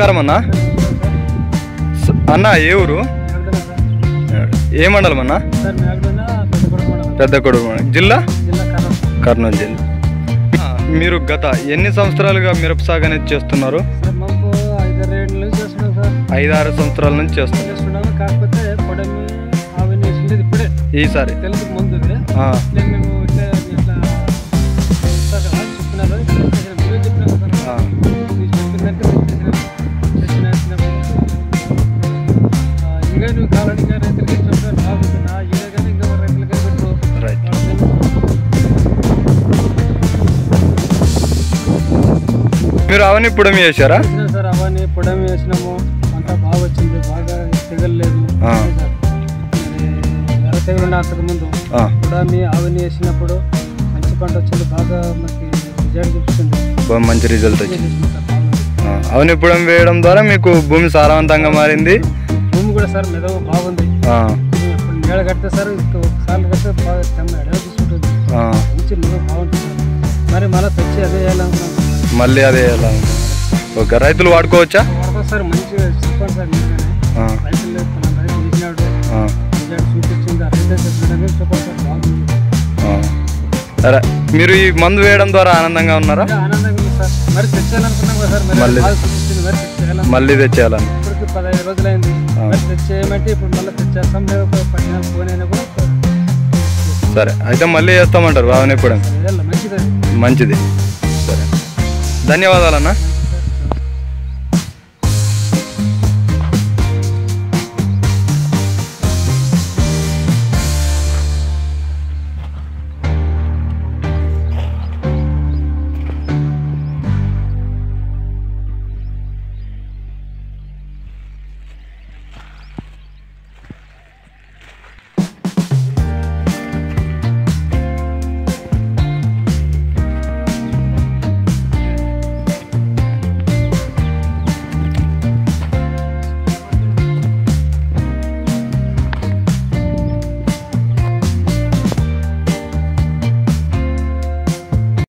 నమస్కారం అన్న. అన్న ఏ ఊరు? ఏ మండలం అన్న? పెద్ద కొడుకు. జిల్లా? కర్నూలు జిల్లా. మీరు గత ఎన్ని సంవత్సరాలుగా మిరప సాగు అనేది చేస్తున్నారు? 5-6 సంవత్సరాల నుంచి చేస్తున్నారు. ఈసారి మీరు అవన్నీ పొడమి వేసారా? సార్ అవన్నీ పొడమి వేసినాము, అంతా బాగా వచ్చింది, బాగా తెగలేదు. ఎర్ర తెగులు అంతకుముందు పొడమి అవన్నీ వేసినప్పుడు మంచి పంట వచ్చింది, బాగా మనకి రిజల్ట్ చూపిస్తుంది, మంచి రిజల్ట్ వచ్చింది. అవన్నీ పొడమి వేయడం ద్వారా మీకు భూమి సారవంతంగా మారింది. భూమి కూడా సార్ మెదవ బాగుంది. నీళ్ళ కడితే సార్ ఒకసారి కడితే బాగా ఎడవ తీసుకుంటుంది, మంచి మెదవ బాగుంటుంది సార్. మరి మళ్ళీ తెచ్చి అదే వేయాలనుకున్నాం, మళ్ళీ అదే వేయాలనుకున్నాం. ఓకే, రైతులు వాడుకోవచ్చా? సార్ మంచిగా చెప్పండి సార్. రైతులు వేసినాడు, చూపించింది, రైతు చెప్పండి సార్, బాగుంది. సరే, మీరు ఈ మందు వేయడం ద్వారా ఆనందంగా ఉన్నారా? ఆనందంగా ఉంది సార్. మరి తెచ్చేయాలనుకున్నాం కదా సార్, మళ్ళీ తెచ్చేయాలని. ఇప్పటికి 15 రోజులైంది. మరి తెచ్చేయమంటే ఇప్పుడు మళ్ళీ తెచ్చేస్తాం, లేదు 14 ఫోన్ అయినా కూడా. సరే, అయితే మళ్ళీ చేస్తామంటారు బాగానే ఇప్పుడు? మంచిది. మంచిది. సరే, ధన్యవాదాలన్నా.